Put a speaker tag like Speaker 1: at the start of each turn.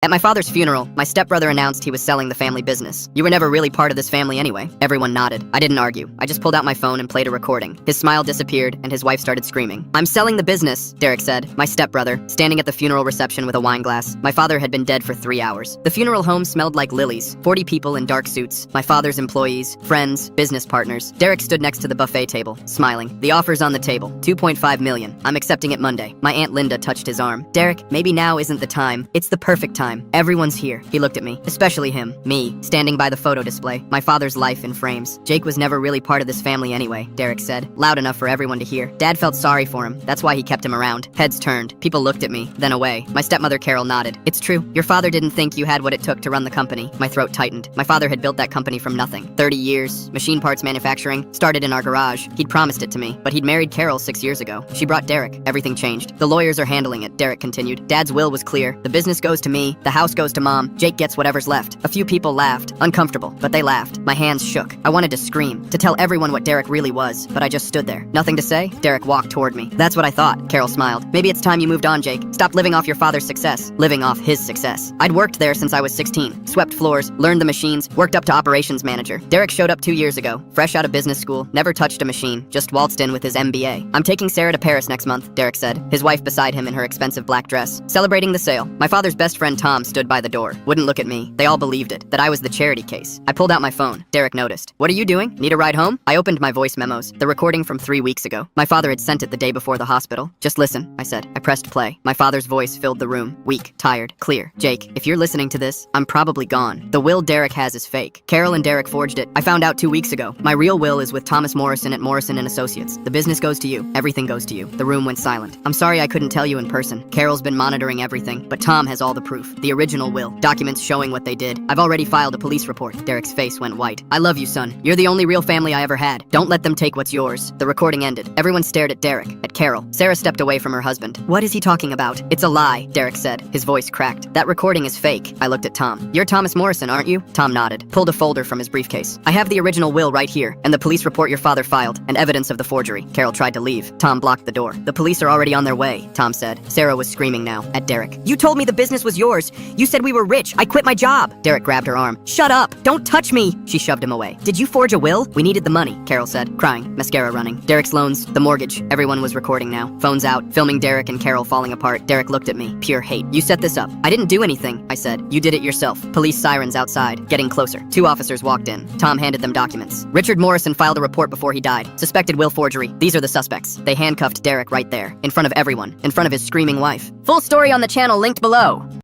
Speaker 1: At my father's funeral, my stepbrother announced he was selling the family business. You were never really part of this family anyway. Everyone nodded. I didn't argue. I just pulled out my phone and played a recording. His smile disappeared, and his wife started screaming. "I'm selling the business," Derek said. My stepbrother, standing at the funeral reception with a wine glass. My father had been dead for 3 hours. The funeral home smelled like lilies. 40 people in dark suits. My father's employees, friends, business partners. Derek stood next to the buffet table, smiling. "The offer's on the table. 2.5 million. I'm accepting it Monday." My Aunt Linda touched his arm. "Derek, maybe now isn't the time. It's the perfect time. Everyone's here." He looked at me, especially him, me, standing by the photo display, my father's life in frames. "Jake was never really part of this family anyway," Derek said, loud enough for everyone to hear. Dad felt sorry for him. That's why he kept him around. Heads turned. People looked at me, then away. My stepmother Carol nodded. "It's true. Your father didn't think you had what it took to run the company." My throat tightened. My father had built that company from nothing. 30 years, machine parts manufacturing, started in our garage. He'd promised it to me, but he'd married Carol 6 years ago. She brought Derek. Everything changed. "The lawyers are handling it," Derek continued. "Dad's will was clear. The business goes to me. The house goes to Mom. Jake gets whatever's left." A few people laughed. Uncomfortable, but they laughed. My hands shook. I wanted to scream, to tell everyone what Derek really was, but I just stood there. Nothing to say? Derek walked toward me. "That's what I thought." Carol smiled. "Maybe it's time you moved on, Jake. Stop living off your father's success." Living off his success. I'd worked there since I was 16. Swept floors, learned the machines, worked up to operations manager. Derek showed up 2 years ago, fresh out of business school, never touched a machine, just waltzed in with his MBA. "I'm taking Sarah to Paris next month," Derek said, his wife beside him in her expensive black dress. Celebrating the sale. My father's best friend Tom stood by the door. Wouldn't look at me. They all believed it, that I was the charity case. I pulled out my phone. Derek noticed. "What are you doing? Need a ride home?" I opened my voice memos, the recording from 3 weeks ago. My father had sent it the day before the hospital. "Just listen," I said. I pressed play. My father's voice filled the room. Weak, tired, clear. "Jake, if you're listening to this, I'm probably gone. The will Derek has is fake. Carol and Derek forged it. I found out 2 weeks ago. My real will is with Thomas Morrison at Morrison & Associates. The business goes to you. Everything goes to you." The room went silent. "I'm sorry I couldn't tell you in person. Carol's been monitoring everything, but Tom has all the proof. The original will. Documents showing what they did. I've already filed a police report." Derek's face went white. "I love you, son. You're the only real family I ever had. Don't let them take what's yours." The recording ended. Everyone stared at Derek, at Carol. Sarah stepped away from her husband. "What is he talking about?" "It's a lie," Derek said. His voice cracked. "That recording is fake." I looked at Tom. "You're Thomas Morrison, aren't you?" Tom nodded, pulled a folder from his briefcase. "I have the original will right here, and the police report your father filed, and evidence of the forgery." Carol tried to leave. Tom blocked the door. "The police are already on their way," Tom said. Sarah was screaming now, at Derek. "You told me the business was yours. You said we were rich. I quit my job." Derek grabbed her arm. "Shut up! Don't touch me!" She shoved him away. "Did you forge a will?" "We needed the money," Carol said, crying, mascara running. Derek's loans, the mortgage. Everyone was recording now. Phones out, filming Derek and Carol falling apart. Derek looked at me. Pure hate. "You set this up." "I didn't do anything," I said. "You did it yourself." Police sirens outside, getting closer. 2 officers walked in. Tom handed them documents. "Richard Morrison filed a report before he died. Suspected will forgery. These are the suspects." They handcuffed Derek right there, in front of everyone, in front of his screaming wife. Full story on the channel linked below.